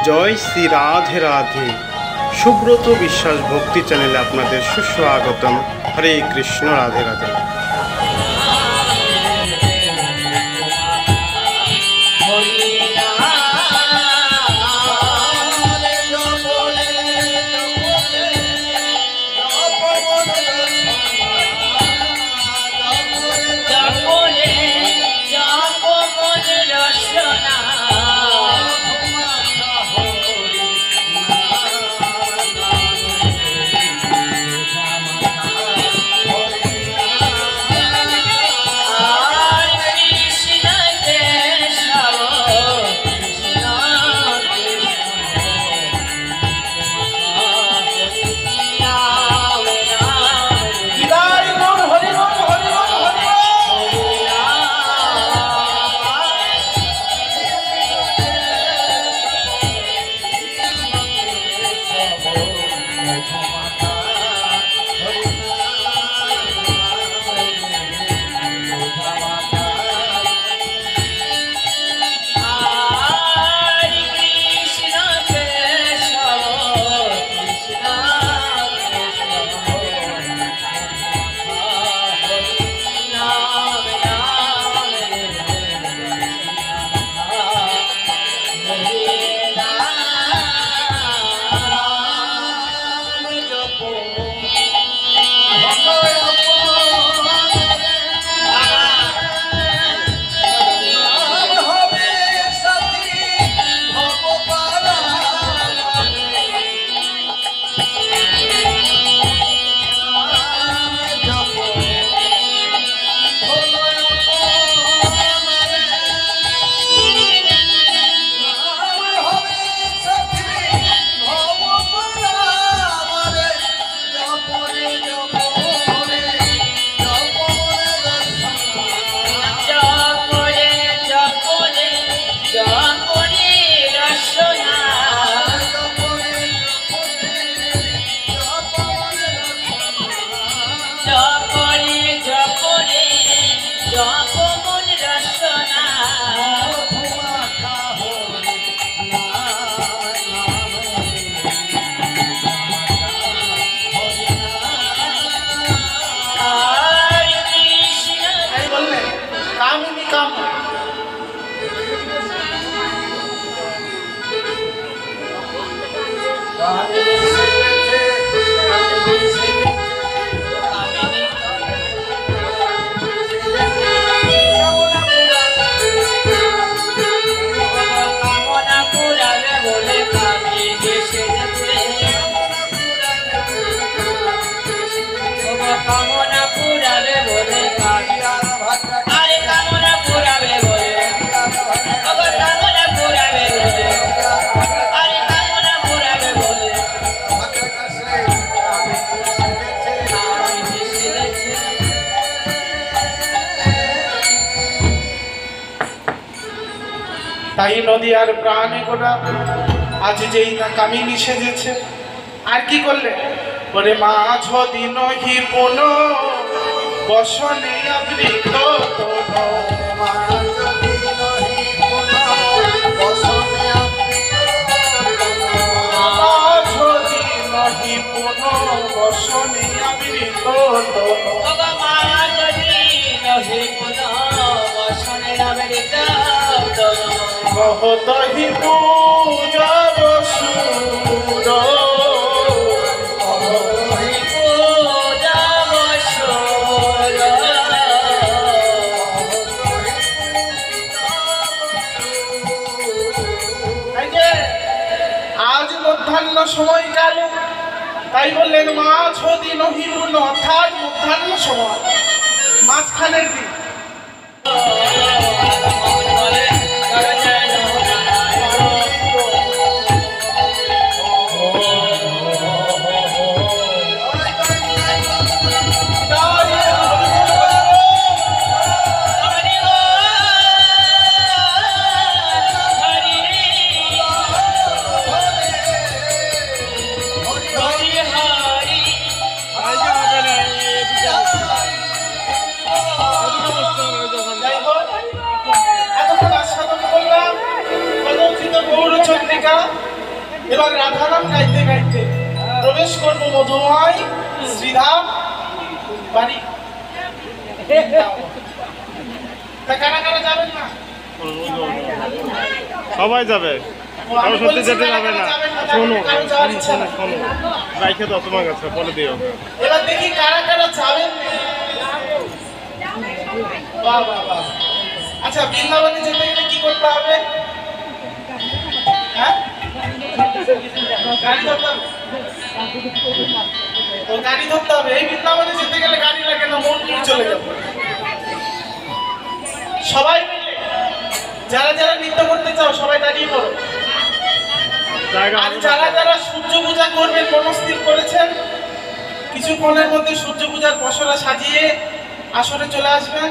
জয় শ্রী রাধে রাধে। সুব্রত বিশ্বাস ভক্তি চ্যানেলে আপনাদের সুস্বাগতম। হরে কৃষ্ণ, রাধে রাধে। তাই নদী আর প্রাণে গোটা আজ যেই না কামিনী সেজেছে। আর কি করলে ওরে মাঝ দিন হি পুন বসনে আবৃত বসনে আবৃত কহতহি পূজা বসুর আজ মধ্যাহ্ন সময়কাল, তাই বললেন মাঝ দিন হিমুন, অর্থাৎ মধ্যাহ্ন সময়, মাঝখানের দিন। এবার রাধারাম গাইতে গাইতে প্রবেশ করবো মধুময় শ্রীধাম বাড়ি। তা কারা কারা যাবেন না? সবাই যাবে, আমি সত্যি বলছি যেতে কারা যাবে কারা না। যাবেন না, শোনো কারো যাওয়ার ইচ্ছা নাই। শোনো, রাইখে দাও তোমার কাছে, বলে দিও। এবার দেখি কারা কারা যাবেন না। বাহ বাহ বাহ। আচ্ছা, বৃন্দাবনে যেতে গেলে কি করতে হবে? হ্যাঁ, গাড়ি ধরতে হবে। ও গাড়ি ধরতে হবে। এই বৃন্দাবনে যেতে গেলে গাড়ি লাগে না, মন নিয়ে চলে যাবে। সবাই মিলে যারা যারা নৃত্য করতে চাও সবাই দাঁড়িয়ে পড়ো। আর যারা যারা সূর্য পূজা করবেন মনস্থির করেছেন, কিছুক্ষণের মধ্যে সূর্য পূজার পসরা সাজিয়ে আসরে চলে আসবেন।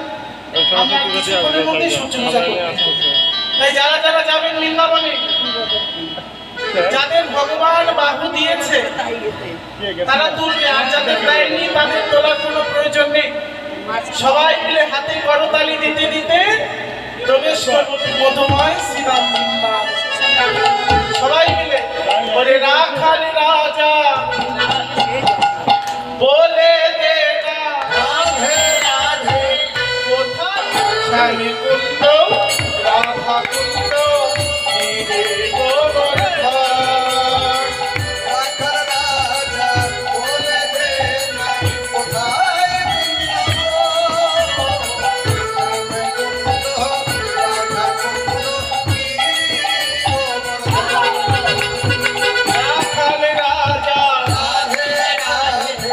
আমরা কিছুক্ষণের মধ্যে সূর্য পূজা করব। তাই যারা যারা যাবেন বৃন্দাবনে, যাদের ভগবান বাহু দিয়েছে তারা তুলবে, আর যাদের দেয়নি তাদের তোলার কোনো প্রয়োজন নেই। সবাই মিলে হাতে করতালি দিতে দিতে প্রবেশ করব মধুময় শ্রীরাম বৃন্দাবন। সবাই মিলে ওরে রাখাল রাজা বলে দে না রাধে রাধে, কোথায় স্বামী কুন্দ রাধা কুন্দ রে গোবর্ধন। রাখাল রাজা বলে দে না কোথায় রাখাল রাজা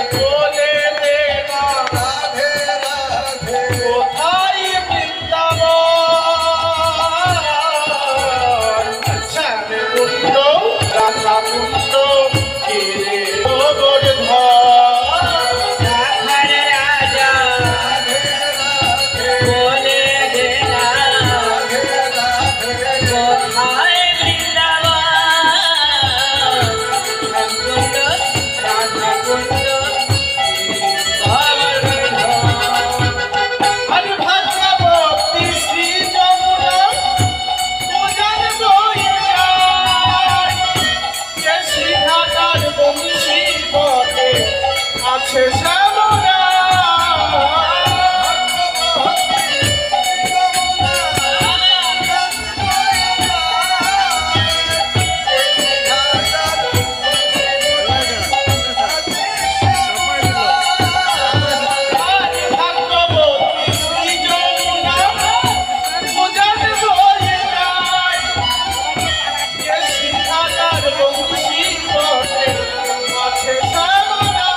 বলে দে না কোথায় বৃন্দাবন, শ্যামে কুন্দ রাধা কুন্দ রে গোবর্ধন। রাখাল রাজা বলে দে না কোথায় বৃন্দাবন, শ্যামকুণ্ড রাধাকুণ্ড গোবর্ধন। হরি ভগবতী শ্রী যমুনা পূজার বয়ে যায়, যে শ্রীঘাটার বংশী বটে আছে শ্যামরা। হরি ভগবতী শ্রী যমুনা পূজার বয়ে যায়, যে শ্রীঘাটার বংশী বটে আছে শ্যামরা।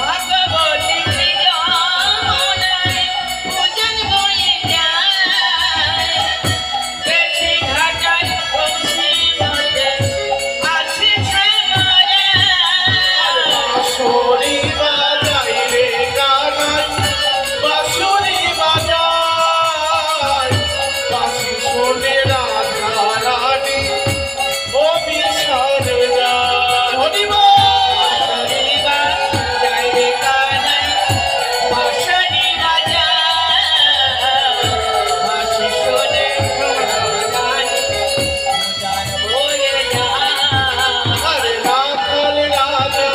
ভগবতী যমুনায় পূজন বয়ে যায়, যে ঘাটার বংশী বটে আছে শ্যামরা। বাঁশুরি বাজাই রে গানাই, বাঁশুরি বাজাই, বাঁশি শোনে রাধা রানী ও বিশাল যায়। হরি বল। আরে রাখাল রাজা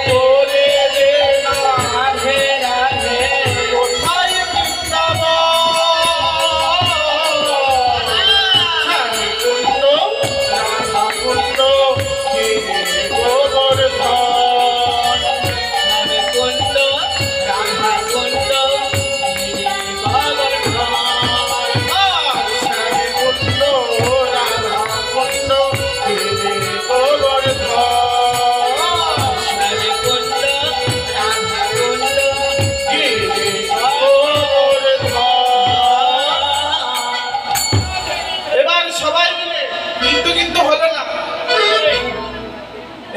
বলে দে না কোথায় বৃন্দাবন, স্বামী কুন্দ রাধা কুন্দ রে গোবর্ধন। আর স্বামী কুন্দ রাধা কুন্দ রে গোবর্ধন। এবার সবাই মিলে কিন্তু হলো না।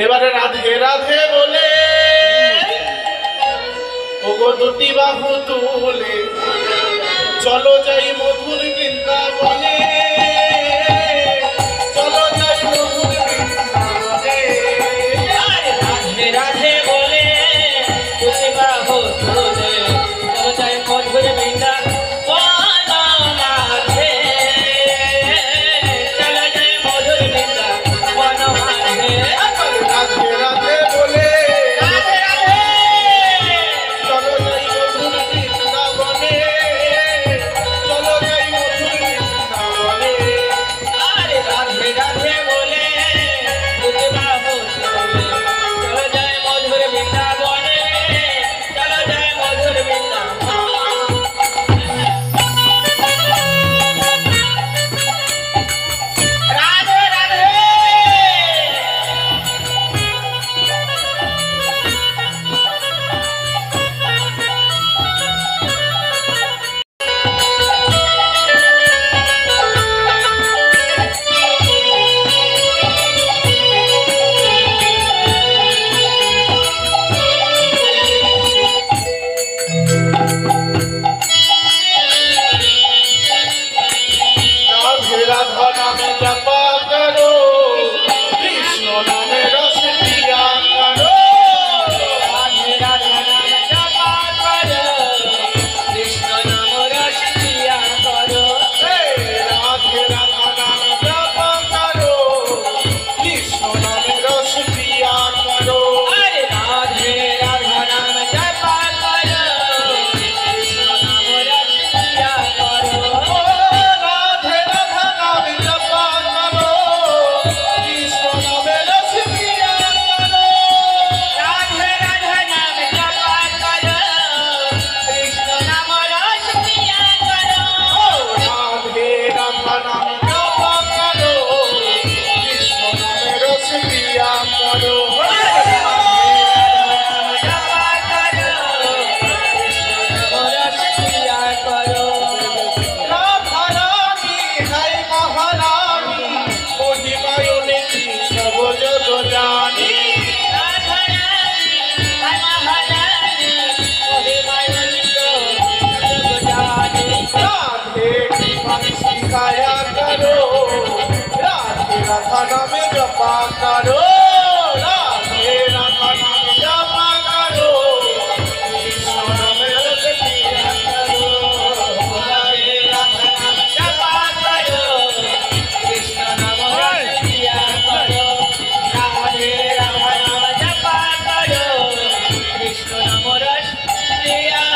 এবারে রাধে রাধে বলে ওগো দুটি বাহু তুলে চলো যাই মধুর বৃন্দাবনে, চলো যাই মধুর বৃন্দাবনে। রাধে রাধে বলে তুই বাহু তুলে চলো যাই মধুর বৃন্দাবন, রাধে চলো নামে জপা করো, কৃষ্ণ নামে রস পিয়া করো। রাধে রাধা নাম জপা করো, কৃষ্ণ নাম রস পিয়া করো। রাধে রাধা নাম জপা করো, কৃষ্ণ নামে রস পিয়া করো। আরে রাধে রাধা নাম জপা করো, কৃষ্ণ নাম রস পিয়া করো। রাধে রাধা নাম জপা করো, কৃষ্ণ নামে রস পিয়া করো। রাধে রাধা নাম জপা করো, কৃষ্ণ নাম রস পিয়া করো। রাধে রাধা নাম জপা করো, কৃষ্ণ নামে রস পিয়া করো। রাধা রানী হাই মহারানী, মহিমায় অনেকি সব জগ জানি। রাধে কৃপা শিখায়া করো, রাধে রাধা নামে জপা করো। রাধে রাধা নামে জপা করো, কৃষ্ণ নামে রস পিয়া করো। রাধে রাধা নামে জপা করো, কৃষ্ণ নাম রস পিয়া করো, রাধে রাধা নাম জপা করো, কৃষ্ণ নাম রস পিয়া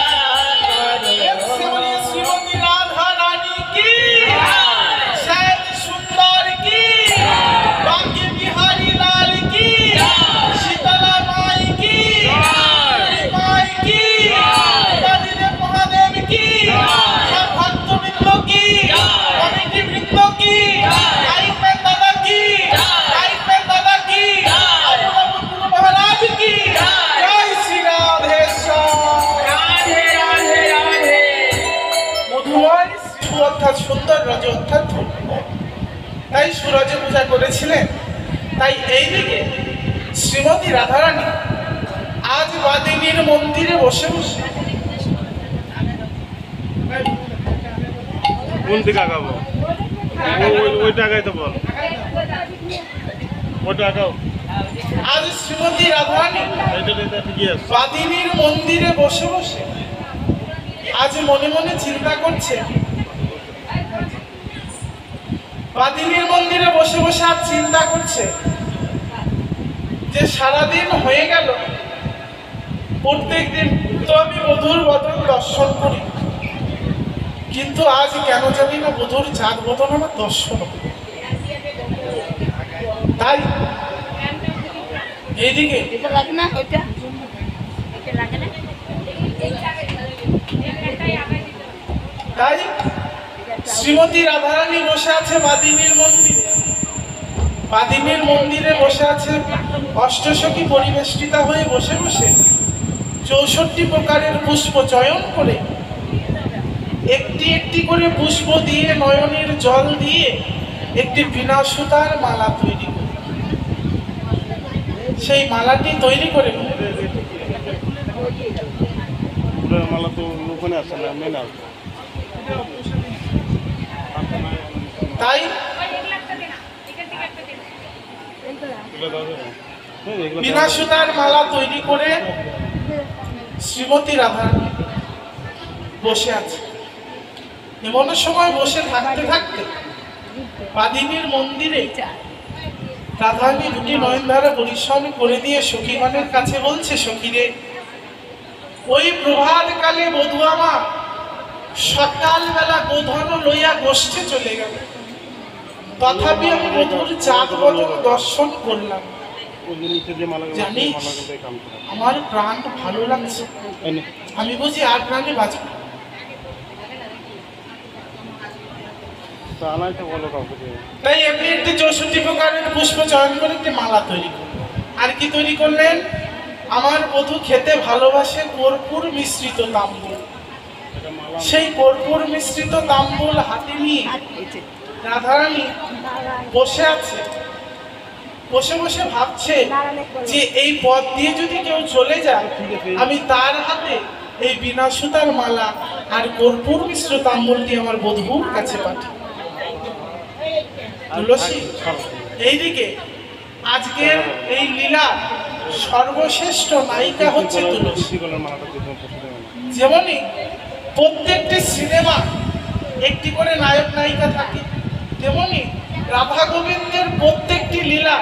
করো। শ্রীমতী রাধা রানী কি, শ্যাম সুন্দর কি, বাঁকে বিহারী লাল কি, শীতলা মাই কি, মাই কি, বাদিদেব মহাদেব কি, সব ভক্তবৃন্দ কি, কমিটি বৃন্দ কি, লাইফম্যান দাদা কি, লাইফম্যান দাদা কি, আপনার গুরু মহারাজ কি, জয় শ্রী রাধেশ্বর। রাধে রাধে রাধে। মধুময় শিশু অর্থাৎ সুন্দর রজ অর্থাৎ ধন্য, তাই সুরজে পূজা করেছিলেন। তাই এইদিকে শ্রীমতী রাধারানী আজ বাদিনীর মন্দিরে বসে বসে কোন দিকে আগাবো? ওইটা আগাইতে বল, ওইটা আগাও। আজ শ্রীমতী রাধারানী এটা ঠিকই আছে। বাদিনীর মন্দিরে বসে বসে আজ মনে মনে চিন্তা করছে। বাদিনীর মন্দিরে বসে বসে আজ চিন্তা করছে যে সারাদিন হয়ে গেল, প্রত্যেকদিন তো আমি বধূর বদন দর্শন করি, কিন্তু আজ কেন জানি না বধূর চাঁদ বদন আমার দর্শন হলো। তাই এইদিকে এটা লাগে না, এটা এটা লাগে না। তাই শ্রীমতী রাধারানী বসে আছে বাদিনীর মন্দিরে। বাদিনীর মন্দিরে বসে আছে অষ্টসখী পরিবেষ্টিতা হয়ে বসে বসে 64 প্রকারের পুষ্প চয়ন করে একটি একটি করে পুষ্প দিয়ে নয়নের জল দিয়ে একটি বিনা সুতার মালা তৈরি করে, সেই মালাটি তৈরি করে মালা তো ওখানে আছে না, মেন আছে। তাই বিনা সুতার মালা তৈরি করে শ্রীমতী রাধারানী বসে আছে। এমন সময় বসে থাকতে থাকতে বাদিনীর মন্দিরে রাধারানী দুটি নয়নধারা পরিশ্রম করে দিয়ে সখীগণের কাছে বলছে, সখীরে, ওই প্রভাত কালে বধূ আমার সকালবেলা গোধন লইয়া গোষ্ঠে চলে গেল, তথাপি আমি বধূর চাঁদ বদন দর্শন করলাম। জানিস, আমার প্রাণ ভালো লাগছে, আমি বুঝি আর প্রাণে বাঁচব। তাই এমনি একটি 64 প্রকারের পুষ্প চয়ন করে একটি মালা তৈরি করলেন। আর কি তৈরি করলেন? আমার বধূ খেতে ভালোবাসে কর্পূর মিশ্রিত তাম্বুল। সেই কর্পূর মিশ্রিত তাম্বুল হাতে নিয়ে রাধারানী বসে আছে। বসে বসে ভাবছে যে এই পথ দিয়ে যদি কেউ চলে যায়, আমি তার হাতে এই বিনা সুতার মালা আর কর্পূর মিশ্র তাম্বুলটি আমার বধূর কাছে পাঠাই। তুলসী এইদিকে আজকের এই লীলা সর্বশ্রেষ্ঠ নায়িকা হচ্ছে তুলসী। যেমনই প্রত্যেকটি সিনেমা একটি করে নায়ক নায়িকা থাকে, তেমনি রাধা গোবিন্দের প্রত্যেকটি লীলা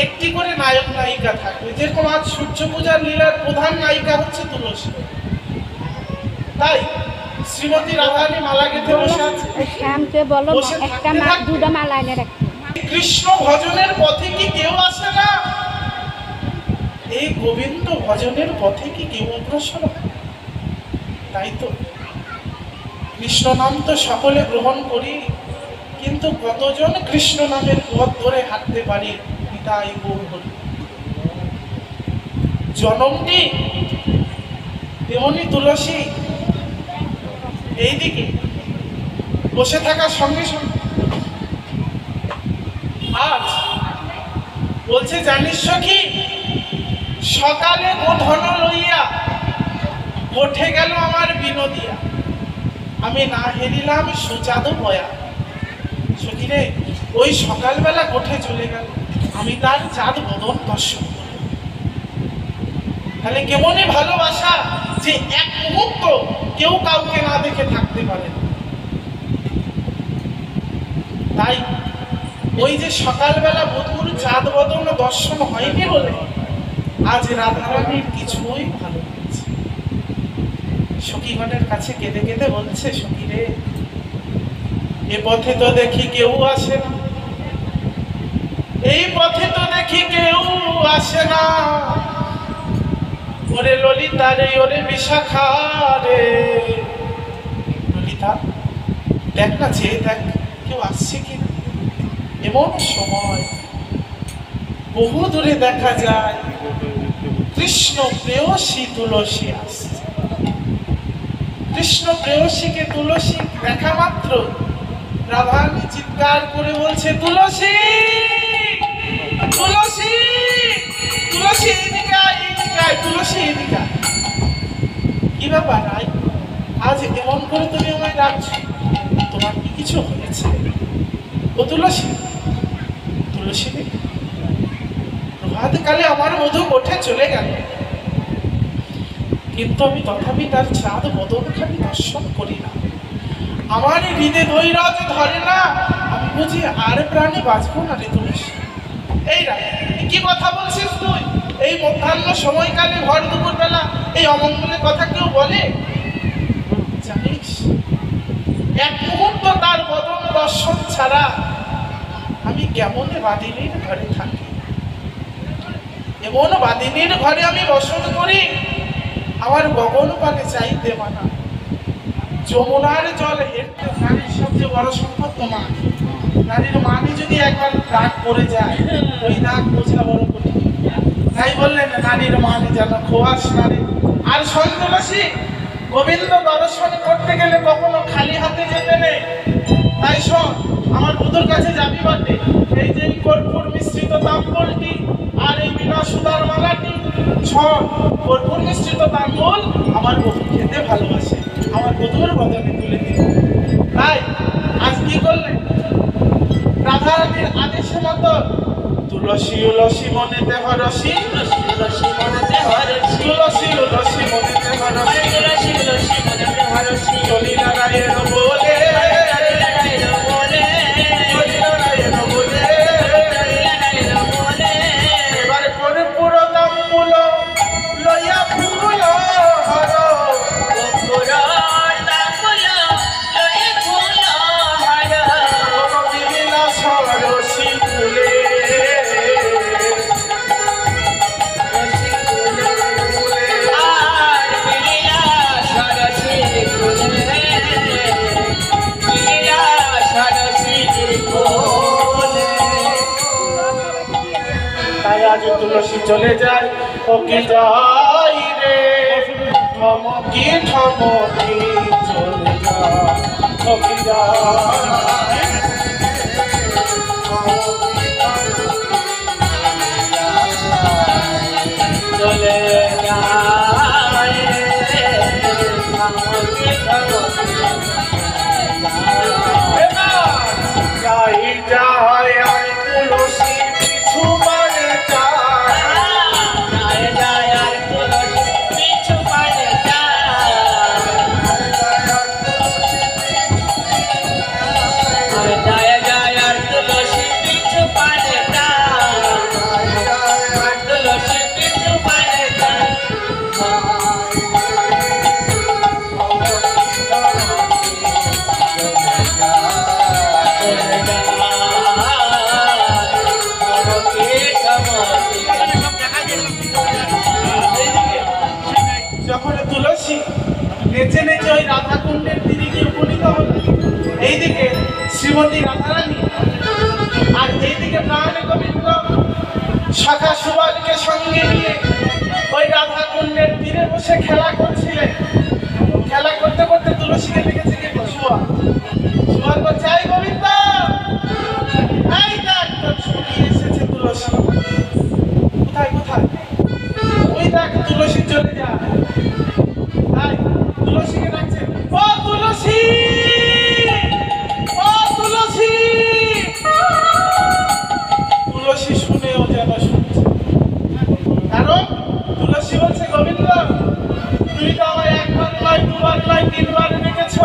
একটি করে নায়ক নায়িকা থাকবে। যেরকম আজ সূর্য পূজার লীলার প্রধান নায়িকা হচ্ছে তুলসী। তাই শ্রীমতী রাধারানী মালা গেঁথে বসে আছে। শ্যামকে বলো একটা দুটো মালা এনে রাখতে। কৃষ্ণ ভজনের পথে কি কেউ আসে না? এই গোবিন্দ ভজনের পথে কি কেউ অগ্রসর হয়? তাই তো কৃষ্ণ নাম তো সকলে গ্রহণ করি, কিন্তু কতজন কৃষ্ণ নামের পথ ধরে হাঁটতে পারি? পিতাই গৌর হরি। জনমটি তেমনি তুলসী এইদিকে বসে থাকার সঙ্গে সঙ্গে আজ বলছে, জানিস কি সকালে গোধন লইয়া গোঠে গেল আমার বিনোদিয়া, আমি না হেরিলাম সুচাঁদ বয়া। সখী রে, ওই সকালবেলা গোঠে চলে গেল, আমি তার চাঁদ বদন দর্শন করলাম। তাহলে কেমনই ভালোবাসা যে এক মুহূর্ত কেউ কাউকে না দেখে থাকতে পারে না। তাই ওই যে সকালবেলা বধুর চাঁদ বদন দর্শন হয়নি বলে আজ রাধারানীর কিছুই ভালো লাগছে। সখীগণের কাছে কেঁদে কেঁদে বলছে, সখী রে, এ পথে তো দেখি কেউ আসে না, এই পথে তো দেখি কেউ আসে না। ওরে ললিতা রে, ওরে বিশাখা রে, ললিতা দেখ না, চেয়ে দেখ কেউ আসছে কিনা। এমন সময় বহু দূরে দেখা যায় কৃষ্ণ প্রেয়সী তুলসী আসছে। কৃষ্ণ প্রেয়সীকে তুলসী দেখা মাত্র রাধারানী চিৎকার করে বলছে, তুলসী তুলসী তুলসী এদিকে আয়, এদিকে আয়, তুলসী এদিকে আয়। কি ব্যাপার আয়, আজ এমন করে তুমি আমায় ডাকছো, তোমার কি কিছু হয়েছে? ও তুলসী, তুলসী প্রভাতকালে আমার মধু গোঠে চলে গেল, কিন্তু আমি তথাপি তার চাঁদ বদনখানি দর্শন করি না। আমার হৃদয় ধৈর্য ধরে না, আমি বুঝি আর প্রাণে বাঁচবো না রে তুলসী। এই রা, কি কথা বলছিস তুই? এই মধ্যাহ্ন সময়কালে ভর দুপুর বেলা এই অমঙ্গলের কথা কেউ বলে? জানিস, এক মুহূর্ত তার বদন দর্শন ছাড়া আমি কেমন বাদিনীর ঘরে থাকি। এমন বাদিনীর ঘরে আমি বসত করি, আমার গগন পানে চাইতে মানা। যমুনার জল হেঁটে নারীর সবচেয়ে বড় সম্পদ তোমার। নারীর মানে যদি একবার দাগ পড়ে যায়, ওই দাগ বোঝা বড় কঠিন। তাই বললেন, নারীর মানে যেন খোয়াস নারী। আর শোন তুলসী, গোবিন্দ দর্শন করতে গেলে কখনো খালি হাতে যেতে নেই। তাই শোন, আমার বধুর কাছে যাবি বটে, এই যে কর্পূর মিশ্রিত তাম্বুলটি আর এই বিনা সুতার মালাটি, শোন, কর্পূর মিশ্রিত তাম্বুল আমার বধু খেতে ভালোবাসে, আমার বধুর বদনে তুলে দিল। তাই আজ কি করলেন, রাধারানীর আদেশের মতো তুলসী উলসী মনেতে হরসি, তুলসী মনেতে হরসি, তুলসী উলসী মনেতে হরসি, তুলসী উলসী মনেতে হরসি, চলি নারায়ণ বলে, চলি নারায়ণ বলে, চলি নারায়ণ বলে, চলি নারায়ণ বলে। এবার কর্পূর তাম্বুল লইয়া ফুল হর, কর্পূর তাম্বুল লইয়া ফুল হর, বিনা সরসি ফুলে, তাই আজ তুলসী চলে যায়, ও কি যাই রে, থমকি থমকি চলে যায়, ও কি যাই, চলে যায়, থমকি থমকি যাই যাই। নেচে নেচে ওই রাধা কুণ্ডের তীরে গিয়ে উপনীত হল। এইদিকে শ্রীমতী রাধারানী আর এইদিকে প্রাণ গোবিন্দ শাখা সুবালকে সঙ্গে নিয়ে ওই রাধা কুণ্ডের তীরে বসে খেলা করছিলেন। খেলা করতে করতে তুলসীকে দেখেছে কি শুয়া শুয়ার বলছে, এই গোবিন্দ, এই দেখ তোর ছবি এসেছে তুলসী। কোথায় কোথায়? ওই দেখ তুলসী, চলে যা। তাই তুলসীকে ডাকছে, ও তুলসী, ও তুলসী। তুলসী শুনেও যেন শুনছে, কারণ তুলসী বলছে, গোবিন্দ, তুমি তো আমার একবার নয়, দুবার নয়, তিনবার ডেকেছ,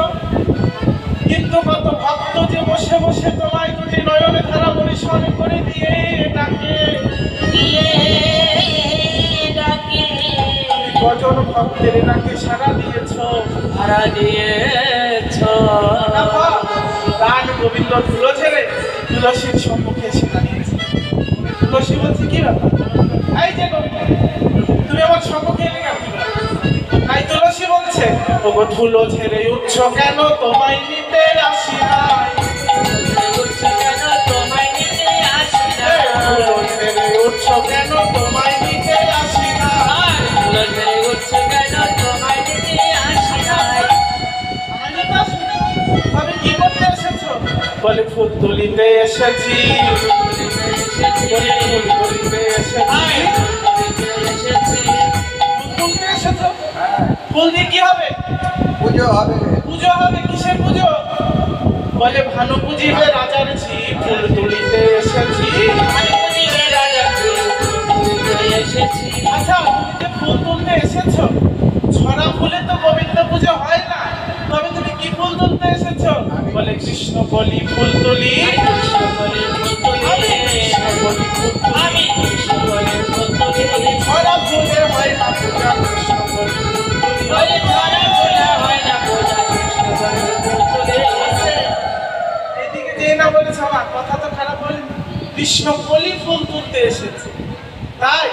কিন্তু কত ভক্ত যে বসে বসে তোমায় দুটি নয়নে ধারা পরিশ্রম করে দিয়ে ডাকে। কজন ভক্তের ডাকে সারা দিয়েছ, প্রাণ গোবিন্দ ধুলো ছেড়ে তুলসীর সম্মুখে এসে দাঁড়িয়েছে। তুলসী বলছে, কি ব্যাপার? এই যে গোবিন্দ, তুমি আমার সম্মুখে এলে কেন? তাই তুলসী বলছে, ওগো ধুলো ছেড়ে উঠছ কেন, তোমায় নিতে আসি নাই। ধুলো ছেড়ে উঠছ কেন, তোমায় নিতে আসি নাই। আমি কি করতে এসেছো? বলে ফুল তুলিতে এসেছি। বলে ফুল তুলিতে এসেছি। ফুল তুলতে এসেছো? ফুল দিয়ে কি হবে? পুজো হবে। পুজো হবে? কিসের পুজো? বলে ভানু পুজিবে রাজার ঝি, ফুল তুলিতে এসেছি। আচ্ছা, তুমি যে ফুল তুলতে এসেছো, ছড়া ফুলে তো গোবিন্দ পুজো হয় না, তবে তুমি কি ফুল তুলতে এসেছো? বলে কৃষ্ণ বলি ফুল তুলি। ছড়া ফুলে হয় না পূজা, কৃষ্ণ বলি ফুল তুলি। এদিকে যে না বলেছে, আমার কথা তো খারাপ বলেনি, কৃষ্ণ বলি ফুল তুলতে এসেছে। তাই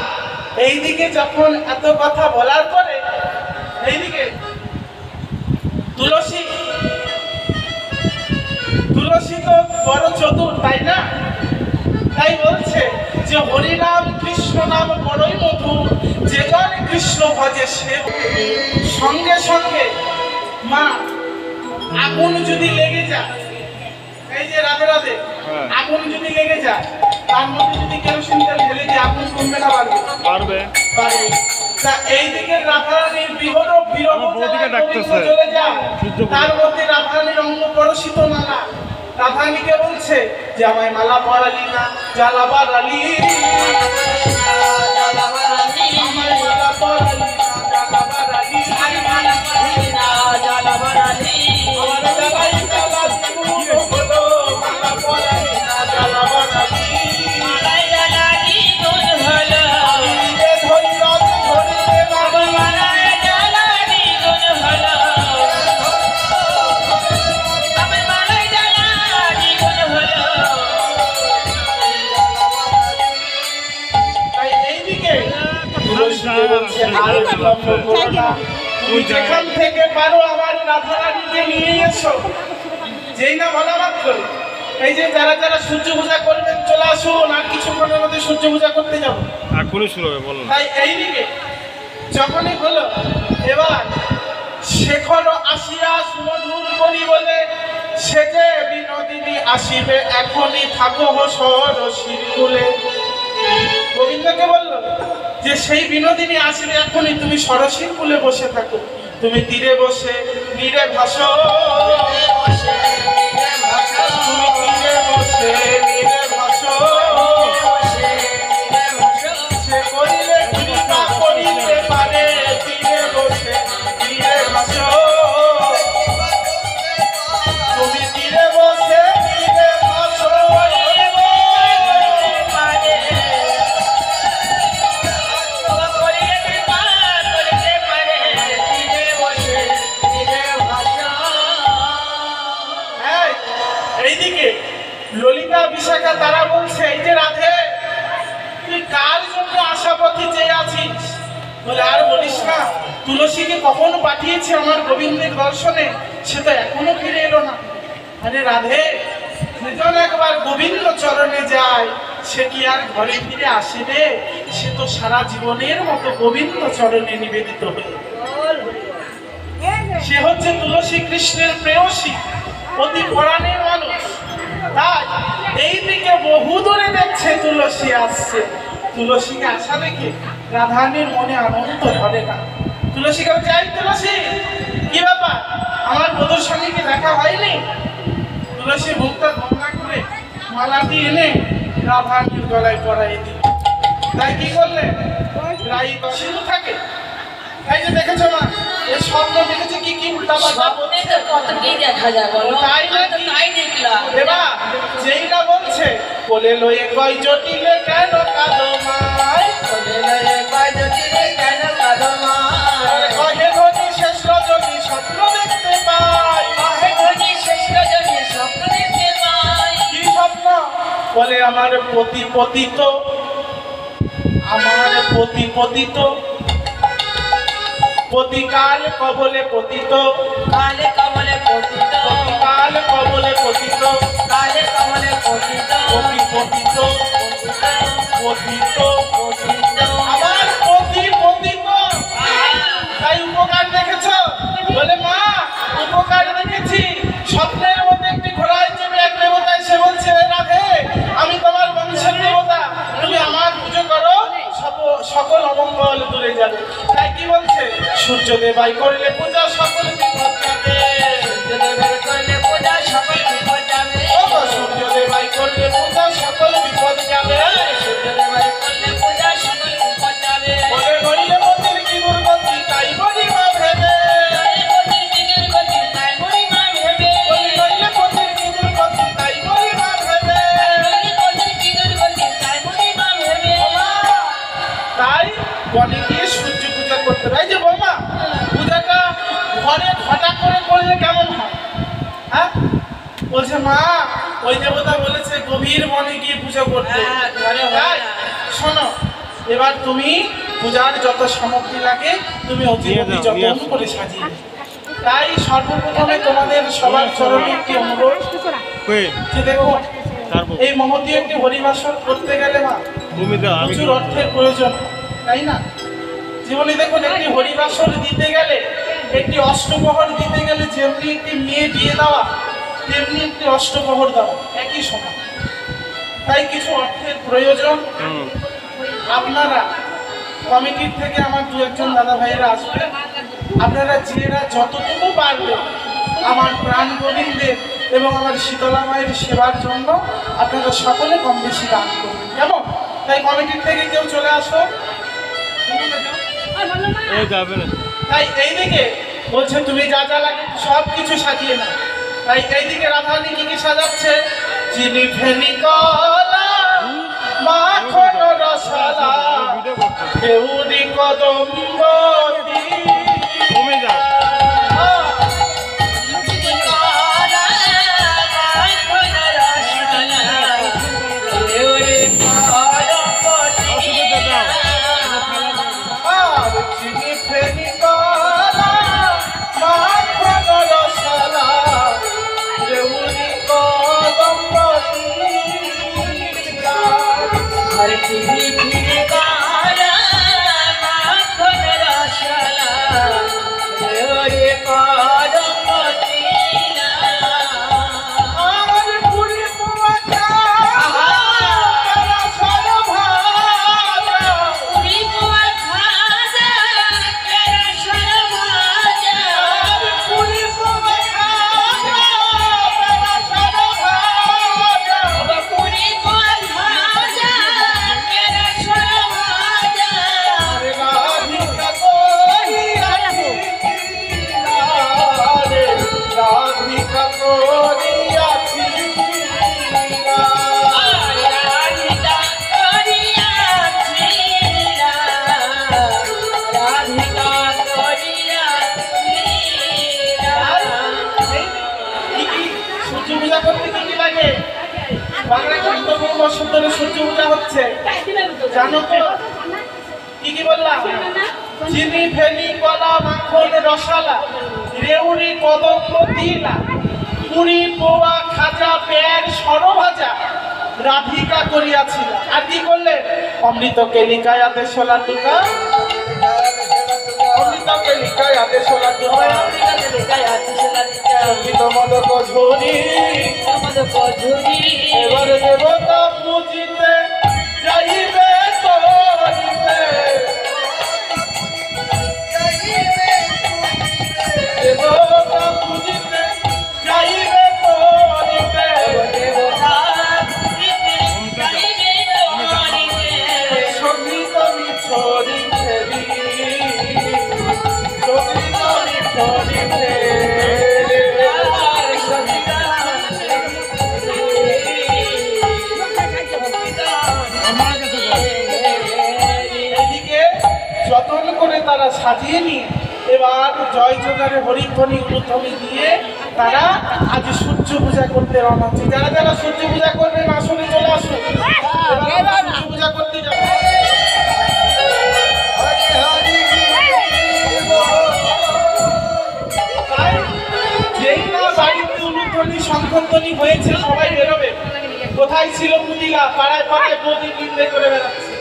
এইদিকে যখন এত কথা বলার পরে এইদিকে তুলসী তো বড় চতুর, তাই না? তাই বলছে যে হরিনাম কৃষ্ণ নাম বড়ই মধুর, যে জন কৃষ্ণ ভজে সে। সঙ্গে সঙ্গে মা আগুন যদি লেগে যায়, এই যে রাধে রাধে, আগুন যদি লেগে যায়, তার মধ্যে যদি কেরোসিন তেল ঢেলে দিয়ে আগুন কমবে না বাড়বে? পারবে। তা এইদিকে রাধারানীর বিরহ চলে যায়, তার মধ্যে রাধারানীর অঙ্গ পরশিত মালা। রাধারানীকে বলছে যে আমায় মালা পরালি না, জ্বালা বাড়ালি। আমায় মালা পরালি না, জ্বালা বাড়ালি। আমার জ্বালাই জ্বালালি হলো, মালা পরালি না, জ্বালা বাড়ালি। তুমি যেখান থেকে পারো আমার রাধারানীকে নিয়ে এসো। যেই না বলা মাত্র এই যে যারা যারা সূর্য পূজা করবেন চলে আসুন, আর কিছুক্ষণের মধ্যে সূর্য পূজা করতে যাবো, এখনই শুরু হবে। বলুন। তাই এইদিকে যখনই হলো, এবার শেখর আসিয়া সুমধুর করি বলে সেজে বিনোদিনী আসিবে, এখনই থাকো সরসির কুলে। গোবিন্দকে বলল যে সেই বিনোদিনী আসবে এখনই, তুমি সরসির কুলে বসে থাকো, তুমি তীরে বসে নীরে ভাসো। তুমি তীরে বসে নীরে ভাসো। সে করিলে কৃপা করিতে পারে, তীরে বসে নীরে ভাসো। তুমি তীরে বসে নীরে ভাসো। এইদিকে ললিতা বিশাখা তারা বলছে, এই যে রাধে, তুই কার জন্য আশাপথে চেয়ে আছিস? বলে আর বলিস না, তুলসীকে কখন পাঠিয়েছে আমার গোবিন্দের দর্শনে, সে তো এখনো ফিরে এলো না। আরে রাধে, যেজন একবার গোবিন্দ চরণে যায় সে কি আর ঘরে ফিরে আসবে? সে তো সারা জীবনের মতো গোবিন্দ চরণে নিবেদিত হয়ে, সে হচ্ছে তুলসী কৃষ্ণের প্রেয়সী, অতি পরাণের মানুষ। তাই এই দিকে বহু দূরে দেখছে তুলসী আসছে, তুলসীকে আসা দেখে রাধারানীর মনে আনন্দ ধরে না। তুলসীকে যাই, তুলসী কি ব্যাপার, আমার বধূর সঙ্গে কি দেখা হয়নি? তুলসী মুখটা গঙ্গা করে মালাটি এনে রাধারানীর গলায় পরাই দিল। তাই কি করলে, রাই সিঁদুর থাকে, তাই যে দেখেছো না এই স্বপ্ন দেখেছে কি কি উল্টা পাল্টা স্বপ্নে তো কত কি দেখা যায় বলো, তাই আমি তো তাই দেখলাম। দেবা যেই না বলছে কোলে লয়ে কই জটিলে কেন কাঁদো মাই, কোলে লয়ে কই জটিলে কেন কাঁদো মাই, কহে ধনী শেষ রজনী স্বপ্ন দেখতে পাই, কহে ধনী শেষ রজনী স্বপ্ন দেখতে পাই। কি স্বপ্ন? বলে আমার পতি পতিত, আমার পতি পতিত, পতিকাল কবলে পতিত, কালে কমলে পতিত, কাল কবলে পতিত, কালে কমলে পতিত, পতি পতিত, পতিত, পতিত। আমার পতি পতিত। তাই উপকার দেখেছো? বলে মা উপকার দেখেছি, স্বপ্নের মধ্যে একটি ঘোড়ায় চেপে এক দেবতা এসে বলছে রাধে আমি তোমার বংশের দেবতা, তুমি আমার পুজো করো সকল অমঙ্গল দূরে যাবে। তাই কি বলছে, সূর্যদেবাই করলে পূজা সকল বিপদ যাবে, সূর্যদেবের করলে পূজা সকল বিপদ যাবে, সূর্যদেবাই করলে পূজা সকল বিপদ যাবে, সূর্যদেবের করলে পূজা সকল বিপদ যাবে। বলে নইলে মতির কি দুর্গতি তাই বলি মা ভেবে, নইলে পতির কি দুর্গতি তাই বলি মা ভেবে, নইলে মতির কি দুর্গতি তাই বলি মা ভেবে। নইলে পতির কি দুর্গতি তাই বলি মা ভেবে। তাই বনে গিয়ে সূর্য পূজা করতে হয়। এই যে বৌমা পূজাটা ঘরে ঘটা করে করলে কেমন হয়? হ্যাঁ বলছে মা ওই দেবতা বলেছে গভীর বনে গিয়ে পূজা করতে। হ্যাঁ, ঘরে হয় তাই না। শোনো, এবার তুমি পূজার যত সামগ্রী লাগে তুমি অতি অতি যত্ন করে সাজিয়ে। তাই সর্বপ্রথমে তোমাদের সবার চরণে একটি অনুরোধ যে দেখো এই মহতী একটি হরিবাসর করতে গেলে মা প্রচুর অর্থের প্রয়োজন, তাই না? জীবনে দেখুন একটি হরিবাসর দিতে গেলে, একটি অষ্টপ্রহর দিতে গেলে যেমনি একটি মেয়ে বিয়ে দেওয়া তেমনি একটি অষ্টপ্রহর দেওয়া একই সমান। তাই কিছু অর্থের প্রয়োজন। আপনারা কমিটির থেকে আমার দু একজন দাদা ভাইয়েরা আসবে, আপনারা যেরা যতটুকু পারবে আমার প্রাণ গোবিন্দের এবং আমার শীতলা মায়ের সেবার জন্য আপনারা সকলে কম বেশি দান করবেন, কেমন? তাই কমিটির থেকে কেউ চলে আসো। তাই এইদিকে বলছে তুমি যা যা লাগে সব কিছু সাজিয়ে না। তাই এইদিকে রাধারানী কি কি সাজাচ্ছে, চিনি ফেনি কলা মাখন রসালা কেউরি কদম্বতী। চিনি ফেনি কলা মাখন রসালা কেউরি কদম্বতী। हर फिरी फिरी काला माखन रसला रे कदमतीना আমার পুরি পোয়া রসল ভাজা, पुरी पुआ खाजा तेरा सरभाजा পুরি পোয়া রসল ভাজা। पुरी पुआ खाजा तेरा सरभाजा রাধিকা করিয়াছি, রাধিকা করিয়াছি। राधिका करिया लीला राधिका करिया लीला সূর্য পূজা করতে কি কি লাগে? বাংলায় ১৪ বছর ধরে সূর্য পূজা হচ্ছে, জানো তো? কি কি বললাম? চিনি ফেনি কলা মাখন রসালা রেউড়ি কদম্ব তিলা পুরি পোয়া খাজা পের সরভাজা রাধিকা করিয়াছিল। আর কি করলেন? অমৃত কেলিকায় আদেশ লাড্ডুকা, অমৃত কেলিকায় আদেশ লাড্ডুকা, সঙ্গীত মদক ঝুরি এবার দেবতা পুজিতে যাইবে তোরিতে, দেবতা পুজিতে যাইবে তোরিতে, সঙ্গীত মিছরি ফেরি, সঙ্গীত মিছরি এদিকে যতন করে তারা সাজিয়ে নিয়ে এবার জয় জোগাড়ে হরিধ্বনি উলুধ্বনি দিয়ে তারা আজ সূর্য পূজা করতে রওনা হচ্ছে। যারা যারা সূর্য পূজা করবেন আসলে চলে আসুন, এবার আমরা সূর্য পূজা করতে যাবো। তাই যেই না বাড়িতে উলুধ্বনি শঙ্খধ্বনি হয়েছে সবাই বেরোবে। কোথায় ছিল পুতিলা? পাড়ায় পাড়ায় প্রতিদিন করে বেড়াচ্ছে।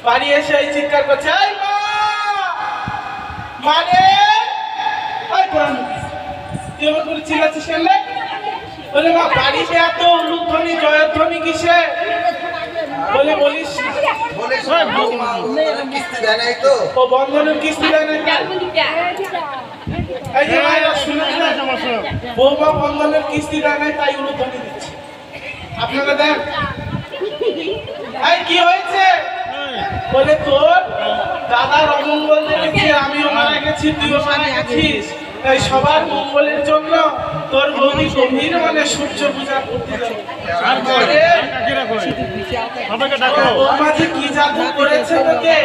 বাড়ি এসে এই চিৎকার করছে, এই মা মানে এই কোরআন তুই আমার করে চিল্লাচ্ছিস কেন? বলে মা বাড়িতে এত উলুধ্বনি জয়ধ্বনি কিসে? বলে বলিস কিস্তি দেয় নাই তো? ও বন্ধনের কিস্তি দেয় না। এই যে ভাইরা শুনুন না, বৌমা বন্ধনের কিস্তি দেয় নাই তাই উলুধ্বনি দিচ্ছে। আপনারা দেন। এই কি হয়েছে? বলে তোর দাদার অমঙ্গল দেখেছি, আমিও মারা গেছি, তুইও মারা গেছিস, তাই সবার মঙ্গলের জন্য তোর বৌদি গভীর মানে সূর্য পূজা করতে যাবে। বৌমা যে কি জাদু করেছে তোকে,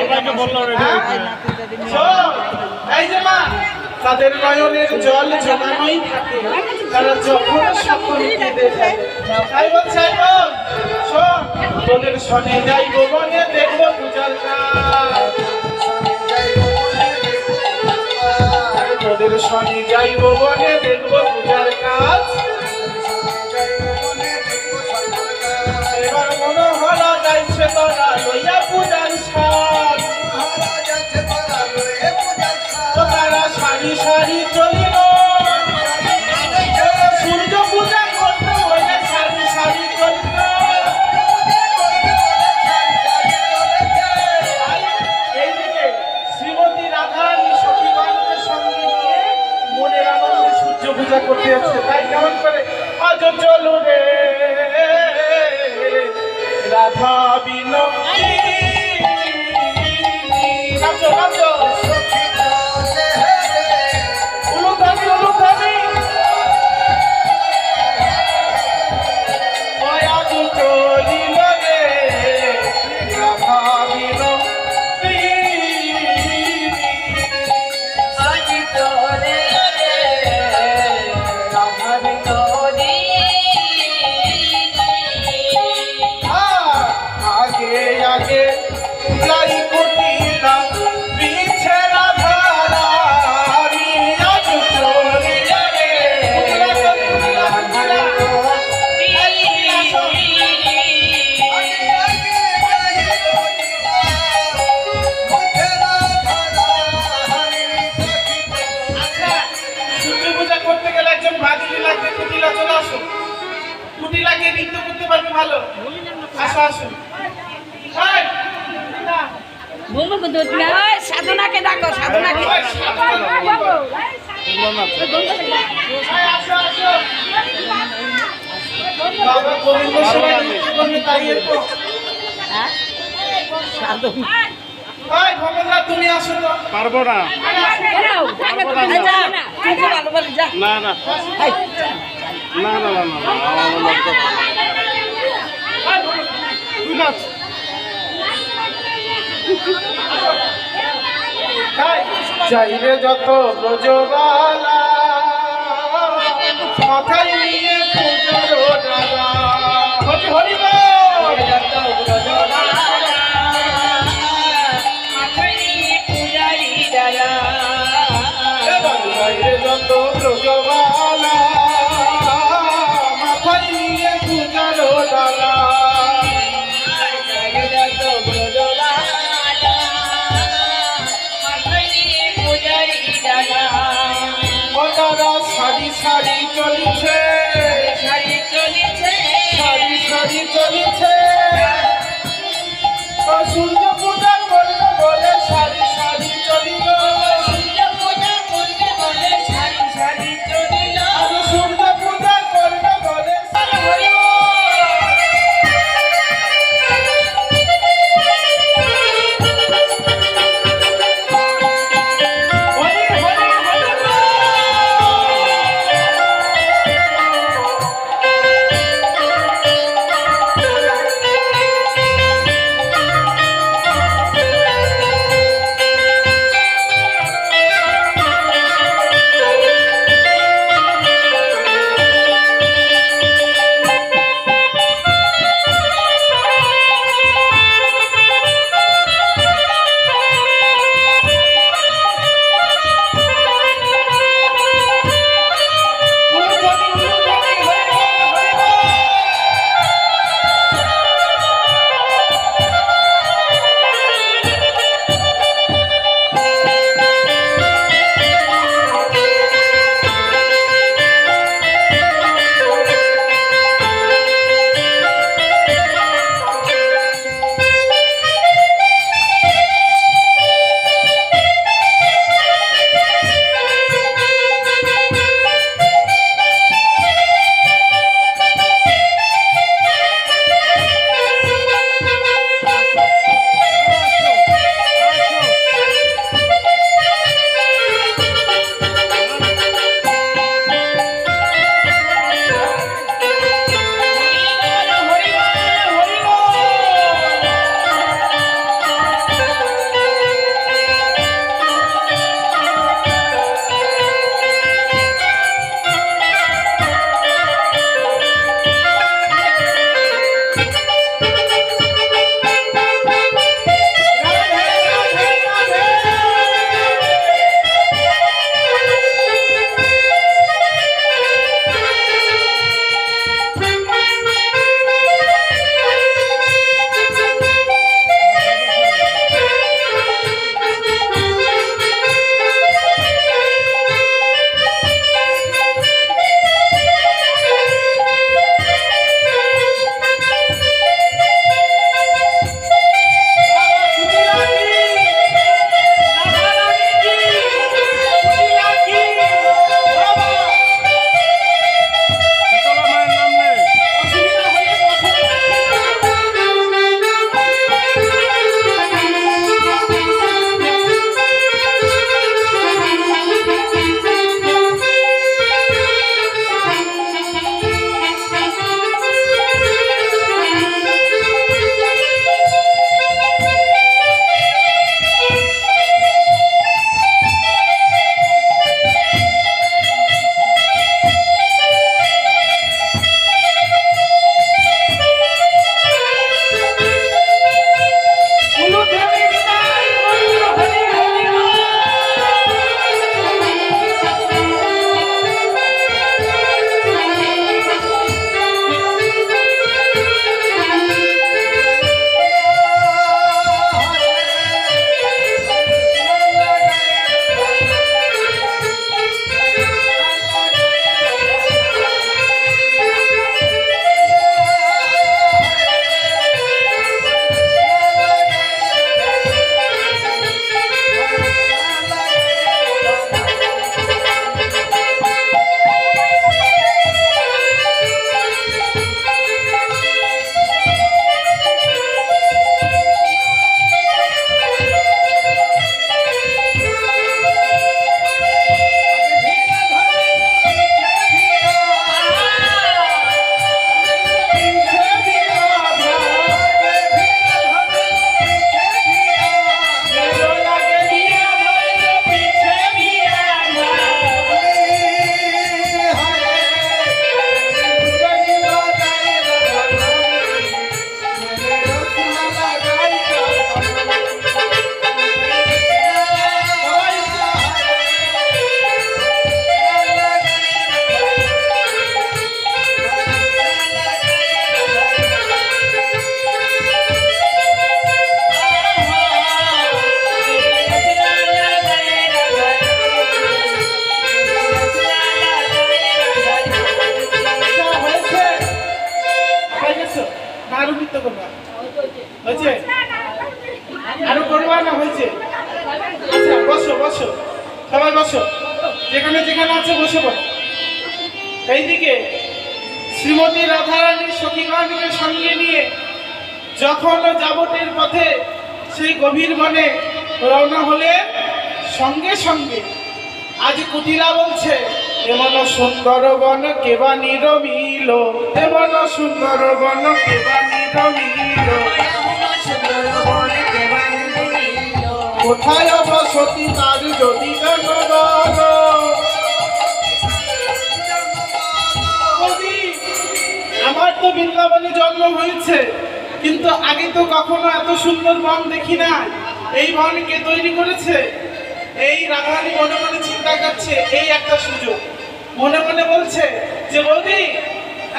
শোন, এই যে মা তাদের নয়নের জল জমানোই থাকে, তারা যখন সখন কেঁদে যায়। তাই বলছে শোন, তোদের শনি যাইব বনে দেখবো পূজার কাজ, তোদের শনি যাইব বনে দেখবো পূজার কাজ। এবার মনোহরা যাইছে তোরা লইয়া পূজার সাজ, তারা সারি সারি চলিল সূর্য পূজা করতে হইলে সারি সারি চলিল। এইদিকে শ্রীমতী রাধারানী সখীগণকে সঙ্গে নিয়ে মনের আনন্দে সূর্য পূজা করতে যাচ্ছে। তাই কেমন করে আজ চলু রে রাধা বিনোদী, নাচো নাচো উলুধ্বনি উলুধ্বনি, আজ চলিল রে রাধা বিনোদী, আজ তোরে রাধা বিনোদী, আগে আগে যাই কুটিলা পিছে রাধা রানী, আজ চলিল রে আচ্ছা, সূর্য পূজা করতে গেলে একজন ভাগিনী লাগবে, কুটিলা চলে আসো। কুটিলাকে নৃত্য করতে পারবে ভালো, আসো আসো। এই, সাধনাকে ডাকো, সাধনাকে। এই, আসো আসো। বাবা গোবিন্দ সবাই নৃত্য করবে তাই এরকম। এই ভগবান তুমি আসো তো। পারবো না, না না না না না না, আমার লাগতো না। তুই নাচ। চাইলে যত ব্রজবালা মাথায় নিয়ে পুজোর ডালা, হরি হরি বল। পূজারি হয়েছে? আরো করবা না হয়েছে? আচ্ছা বসো বসো, সবাই বসো, যেখানে যেখানে আছে বসে পড়ো। এইদিকে শ্রীমতী রাধারানীর সখীগণকে সঙ্গে নিয়ে যখন যাবতীর পথে সেই গভীর বনে রওনা হলে সঙ্গে সঙ্গে আজ কুটিলা বলছে, এমন সুন্দর বন কেবা নিরমিল, এমন সুন্দর বন কেবা নিরমিল, কোথায় বসতি তার যদি জনগণ। আমার তো বৃন্দাবনে জন্ম হয়েছে, কিন্তু আগে তো কখনো এত সুন্দর বন দেখি না। এই বন কে তৈরি করেছে? এই রাধারানী মনে মনে চিন্তা করছে, এই একটা সুযোগ। মনে মনে বলছে যে বৌদি,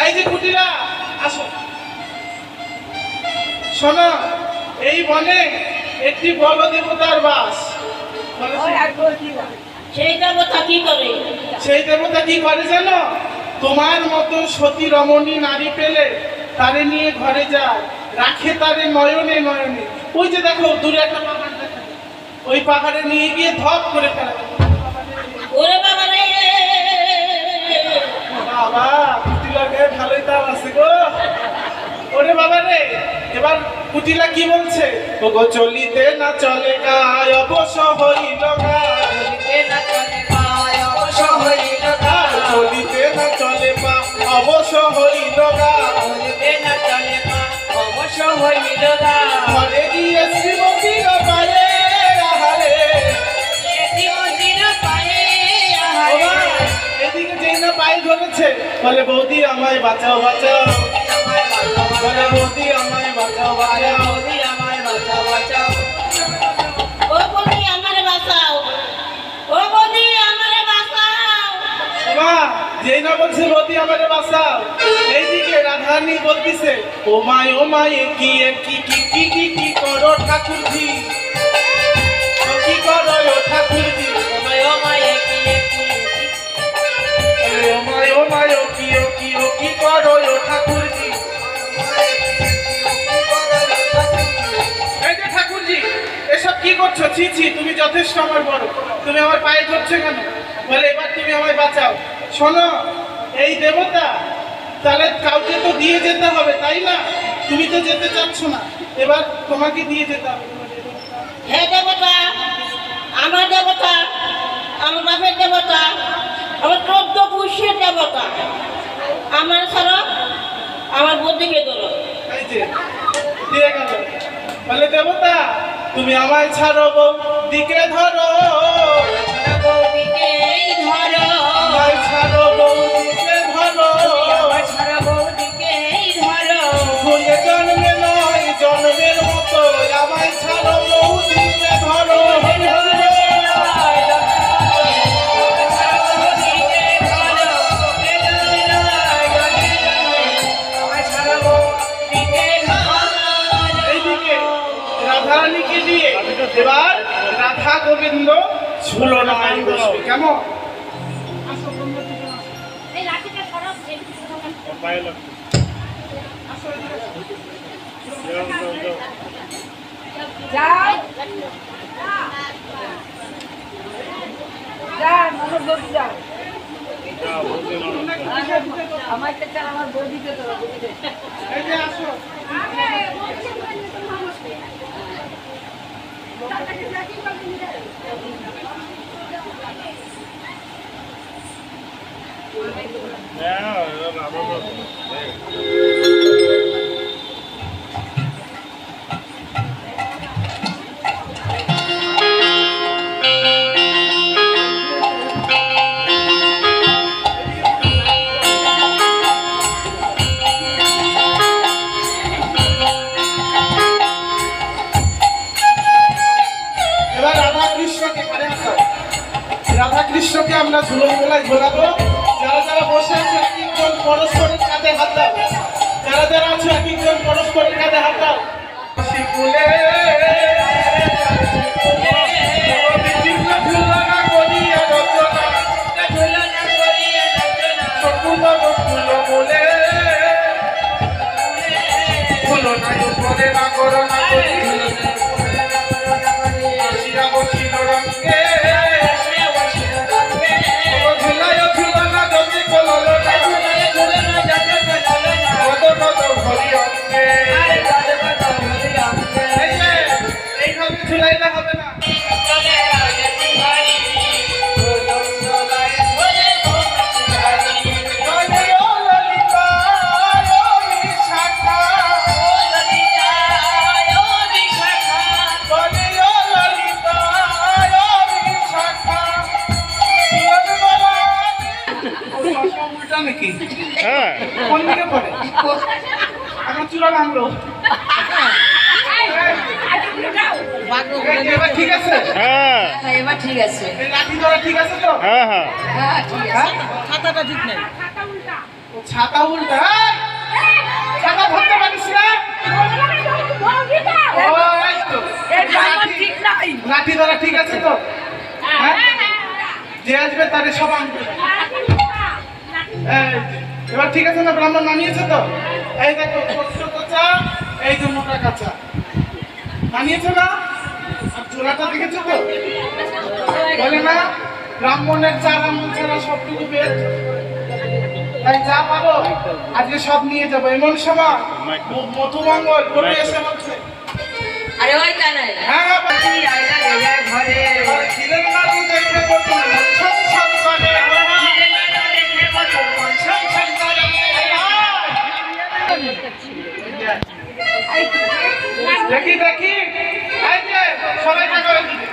এই যে কুটিলা আসো, শোনো, এই বনে একটি বড় দেবতার বাস। সেই দেবতা কি করে? সেই দেবতা কি করে জানো? তোমার মতো সতী রমণী নারী পেলে তারে নিয়ে ঘরে যায়, রাখে তারে নয়নে নয়নে। ওই যে দেখো দূরে একটা পাহাড় দেখা যায়, ওই পাহাড়ে নিয়ে গিয়ে ধপ করে ফেলে। ওরে বাবা রে, বাবা কুটিলার গায়ে ভালোই তাল আছে গো। ওরে বাবা রে, এবার কুটিলা কি বলছে? ও গো চলিতে না চলে গায় অবশ হইল গায়, চলিতে না চলে পা অবশ হইল গা, ঘরে গিয়ে শ্রীমতীর পায়ে আহারে। এদিকে যেই না পায়ে ধরেছে, বলে বৌদি আমায় বাঁচাও বাঁচাও, বলে বৌদি আমায় বাঁচাও বাঁচাও, ও বৌদি আমারে বাঁচাও, ও বৌদি আমারে বাঁচাও। মা যেই না বলছে বৌদি আমারে বাঁচাও, এইদিকে রাধারানী বলতিছে, ও মায় কি কি কি কি কি কি করো ঠাকুরজি, কি করো ও ঠাকুরজি, ও মায় কি করো ও ঠাকুরজি। এই যে ঠাকুরজি, এসব কি করছো? ছি ছি, তুমি যথেষ্ট আমার বড়, তুমি আমার পায়ে ধরছো কেন? বলে এবার তুমি আমায় বাঁচাও। শোনো, এই দেবতা তাহলে কাউকে তো দিয়ে যেতে হবে, তাই না? তুমি তো যেতে চাচ্ছ না, এবার তোমাকে দিয়ে যেতে হবে। হে দেবতা, আমার দেবতা, আমার বাপের দেবতা, আমার 14 পুরুষের দেবতা, আমার ছাড়া আমার বুদ্ধিকে ধরো। এই যে দিয়ে গেল, বলে দেবতা তুমি আমায় ছাড়ো, বৌদিকে ধরো, বৌদিকেই ধরো, আমায় ছাড়ো, বৌদিকে ধরো, বৌদিকেই ধরো, ভুলে জন্মে নয় জন্মের মতো, আমায় ছাড়ো, বৌদিকে ধরো। এইদিকে রাধারানীকে দিয়ে এবার রাধা গোবিন্দ ঝুলনা গান বসবে, কেমন? যাও যাও, আমার বৌদি যাও, আমার কাছে আমার বৌদিকে ধরো। এই যে আসো, এবার রাধা কৃষ্ণকে কানে হাত, রাধা কৃষ্ণকে আমরা ঝুলন মেলায় ঝোলাবো। যারা যারা বসে আছে এক একজন পরস্পরের কাঁধে হাত দাও, যারা যারা আছে এক একজন পরস্পরের কাঁধে হাত দাও। শিকুলে বিচিত্র ঝুলনা করিয়া রচনা, সকুল ফুল বলে ফুল নাই বলে না করো না করি আসিয়া বসিল রঙ্গে ঝুলায় ঝুলা না যদি কললো না কত কত ভরি অঙ্গে এইভাবে ঝুলাইলে হবে না নাকি হ্যাঁ কোন দিকে পড়ে আমার চূড়া ভাঙলো এবার ঠিক আছে হ্যাঁ এবার ঠিক আছে এই লাঠি ধরা ঠিক আছে তো হ্যাঁ হ্যাঁ হ্যাঁ ঠিক আছে খাতাটা ঠিক নেই ও ছাতা উল্টা এই! ছাতা ধরতে পারিস না ও, এই তো। ঠিক নাই লাঠি ধরা ঠিক আছে তো হ্যাঁ? যে আসবে তারে সব আনবে এই, এবার ঠিক আছে না ব্রাহ্মণ মানিয়েছে তো এই দেখো ছোট্ট কাঁচা এই যে মোটা কাঁচা মানিয়েছে না আর চোলাটা দেখেছো তো বলে না ব্রাহ্মণের চার আঙুল ছাড়া সবটুকু বেদ তাই যা পাবো আজকে সব নিয়ে যাবো এমন সময় মধুমঙ্গল কোটি এসে বলছে আরে ওই তা নাই হ্যাঁ হ্যাঁ বাবা। আইলা রেগা ঘরে এবার খিদের নাড়ু দেখে বলতো ছম ছম করে দেখি দেখি এই যে সবাই টাকা দিবে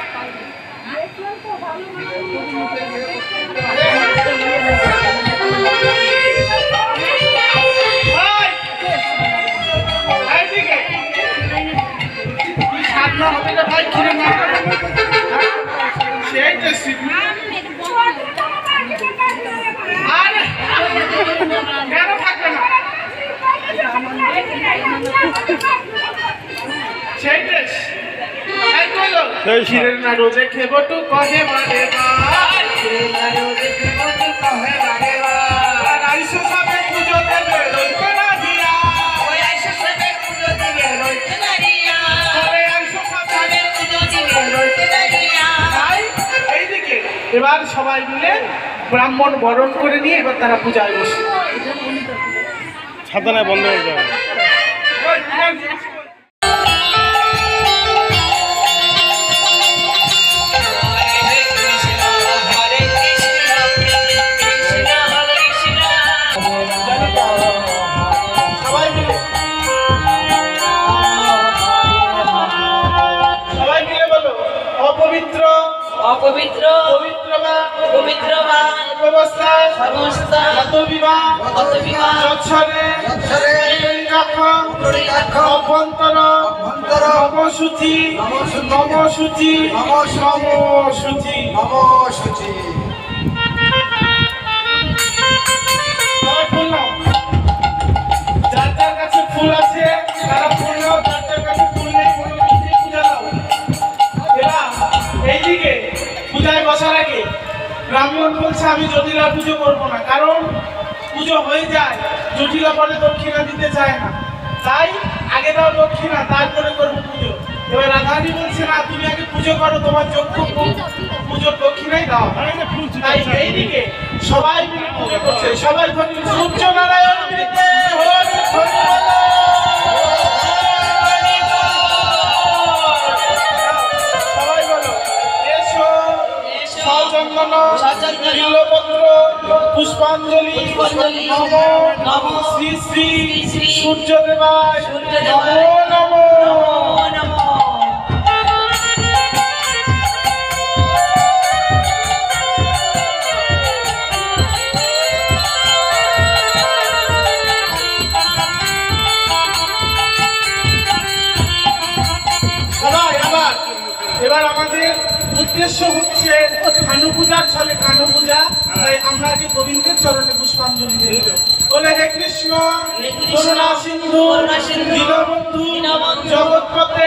এইদিকে কি সাধনা হবে রে ভাই খিরে না সেই যে সিগনা আরে কেন থাকবে না সেই দেশ এই কইলো সেই খিরের নাড়ু দেখে বটু কহে বারে আর আইসো সবে পুজো দেবে রইতে না দিয়া আরে আইসো সবে তাই এইদিকে এবার সবাই মিলে ব্রাহ্মণ বরণ করে নিয়ে এবার তারা পূজায় বসে ছাতা বন্ধ হয়ে যাবে সবাই মিলে বলো অপবিত্র অপবিত্র পবিত্র বা পবিত্র বা ব্যবস্থা সমস্ত বিবাহ অতবিবাহ যৎসরে যৎসরে অভ্যন্তর অভ্যন্তর নবসূচি নবসূচি নবসূচি নমসূচি সবাই ফুল নাও যার যার কাছে ফুল আছে তারা ফুল নাও যার যার কাছে ফুল নেই ফুল দিয়ে পূজা দাও এবার এইদিকে পূজায় বসার আগে ব্রাহ্মণ বলছে আমি জটিলা পুজো করবো না কারণ পুজো হয়ে যায় জটিলা বলে দক্ষিণা দিতে চায় না তাই আগে দাও দক্ষিণা তারপরে করবো পুজো এবার রাধারানী বলছে না তুমি আগে পুজো করো তোমার যোগ্য পুজোর দক্ষিণাই দাও তাই এইদিকে সবাই মিলে পুজো করছে সবাই ধরি সূর্য নারায়ণ বৃতে হরি হরি বলো। সবাই বলো এসো সচন্দন বিল্বপত্র পুষ্পাঞ্জলি নম শ্রী শ্রী সূর্যদেবায় নমো নমো সবাই আবার এবার আমাদের উদ্দেশ্য হচ্ছে কানু পূজার ছলে কানু পূজা তাই আমরা আগে গোবিন্দের চরণে পুষ্পাঞ্জলি দেব বলে হে কৃষ্ণ করুণা সিন্ধু দীনবন্ধু জগৎপতে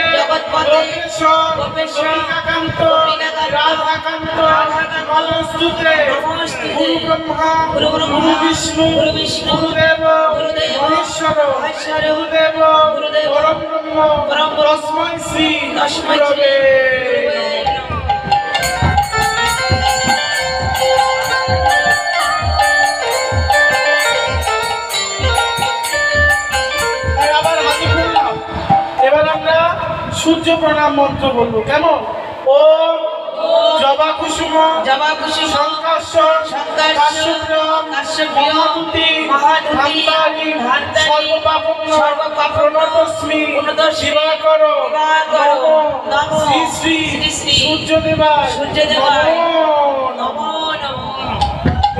গোপেশ্বর, গোপেশ্বর, গোপিকাকান্ত, গোপিকাকান্ত, রাধাকান্ত, রাধাকান্ত, নমস্তুতে, নমস্তুতে, গুরু ব্রহ্মা, গুরু ব্রহ্মা, গুরু বিষ্ণু, গুরু বিষ্ণু, গুরুদেব, গুরুদেব, মহেশ্বর, মহেশ্বর, গুরুদেব, গুরুদেব, পরম ব্রহ্ম, পরম ব্রহ্ম, তস্मै শ্রী তস্मै শ্রী গুরবে আবার হাতে খুললাম। এবার আমরা সূর্য প্রণাম মন্ত্র বলবো, কেমন? ওম জবা কুসুম জবা কুসুম, শঙ্কাশ্বর শঙ্কাশ্বর, কাশ্যপ্রম কাশ্যপ্রম, মহাদুতি মহাদুতি, ধান্তারি ধান্তারি, সর্বপাপগ্ন সর্বপাপগ্ন, প্রণতস্মি প্রণতস্মি, দিবাকর দিবাকর, নমঃ নমঃ, শ্রী শ্রী শ্রী শ্রী সূর্যদেবায় সূর্যদেবায় নমঃ নমো নমঃ।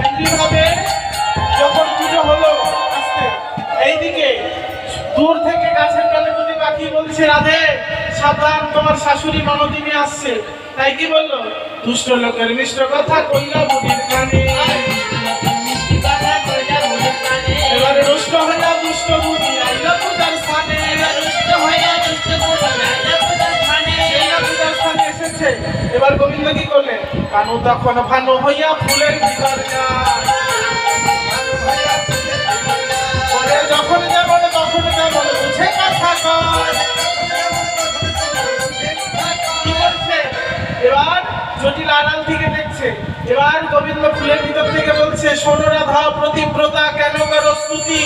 এমনিভাবে যখন পুজো হলো, আস্তে এইদিকে দূর থেকে গাছের তলে দুটি পাখি বলছে, রাধে সাবধান, তোমার শাশুড়ি ননদিনী আসছে। তাই কি বললো? দুষ্ট লোকের মিষ্ট কথা কইলা বুড়ির কানে। মিষ্টি কথা কইলা বুড়ির কানে, এবারে রুষ্ট হইয়া দুষ্ট বুড়ি আইলা পূজার স্থানে। দুষ্ট হইয়া দুষ্ট বুড়ি আইলা পূজার স্থানে। আইলা পূজার স্থানে এসেছে। এবার গোবিন্দ কি করলেন? কানু তখন ভানু হইয়া ফুলের ভিতর যায়। ওরে যখন যেমন তখন যেমন বুঝে কথা কয়। কি করছে? এবার জটিল আড়াল থেকে দেখছে। এবার গোবিন্দ ফুলের ভিতর থেকে বলছে, শোনো রাধা প্রতিব্রতা, কেন করো স্তুতি?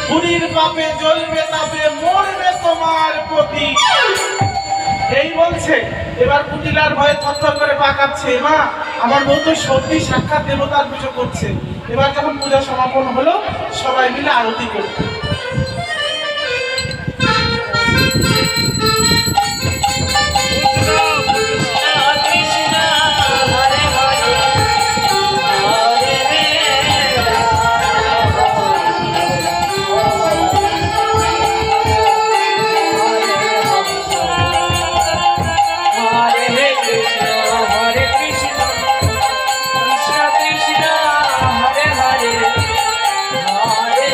বুড়ির পাপে জ্বলবে তাপে মরবে তোমার পতি। এই বলছে। এবার কুটিলার ভয়ে থরথর করে পা কাঁপছে। মা, আমার বউ তো সত্যি সাক্ষাৎ দেবতার পুজো করছে। এবার যখন পূজা সমাপন হলো, সবাই মিলে আরতি করবে। কৃষ্ণ হরে হরে, হরে হরে কৃষ্ণ হরে কৃষ্ণ, কৃষ্ণ কৃষ্ণ হরে হরে, হরে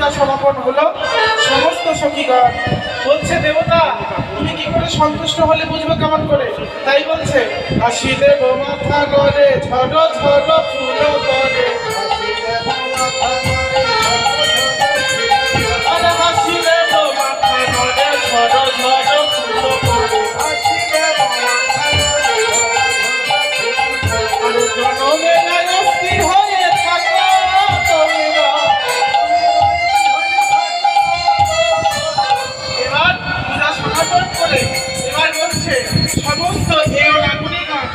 পূজা সমাপন হলো। সমস্ত সখীগণ বলছে, দেবতা তুমি কি করে সন্তুষ্ট হলে বুঝবে কেমন করে? তাই বলছে, হাসি দেব মাথা গড়ে ঝড় ঝড় ফুল করে, আরে হাসি দেব মাথা গড়ে ঝড় ঝড় ফুল করে, আর জনমে নাই অস্থির হয়ে থাকা তোমরা। এবার পূজা সমাপন করে এবার বলছে, সমস্ত এই নাগরিকগণ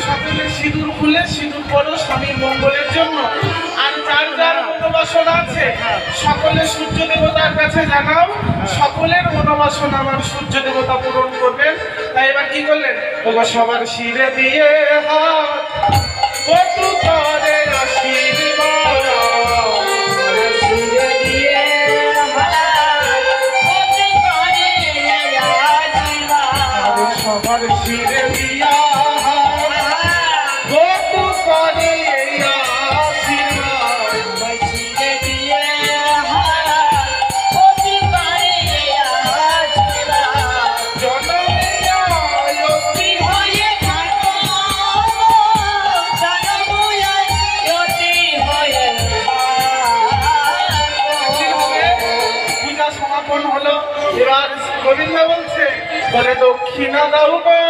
সকলে সিঁদুর খুলে সিঁদুর পরো স্বামীর মঙ্গলের জন্য। আর যার যার মনোবাসনা আছে সকলে সূর্য দেবতার কাছে জানাও, সকলের মনোবাসনা আমার সূর্য দেবতা পূরণ করবেন। তাই এবার কি করলেন, ওগো সবার শিরে দিয়ে হাত কটু করে আশীর্বাদ, শিরে দিয়ে হাত কটু করে আশীর্বাদ, সবার শিরে দিয়া কটু করে আশীর্বাদ, শিরে দিয়ে হাত কটু করে আশীর্বাদ, জনমিয়া কি হয়ে থাকো জনমুয়ায় জ্যোতি হয়ে পূজা সমাপন হলো। এবার গোবিন্দ বলছে, বলে দক্ষিণা দাও গো,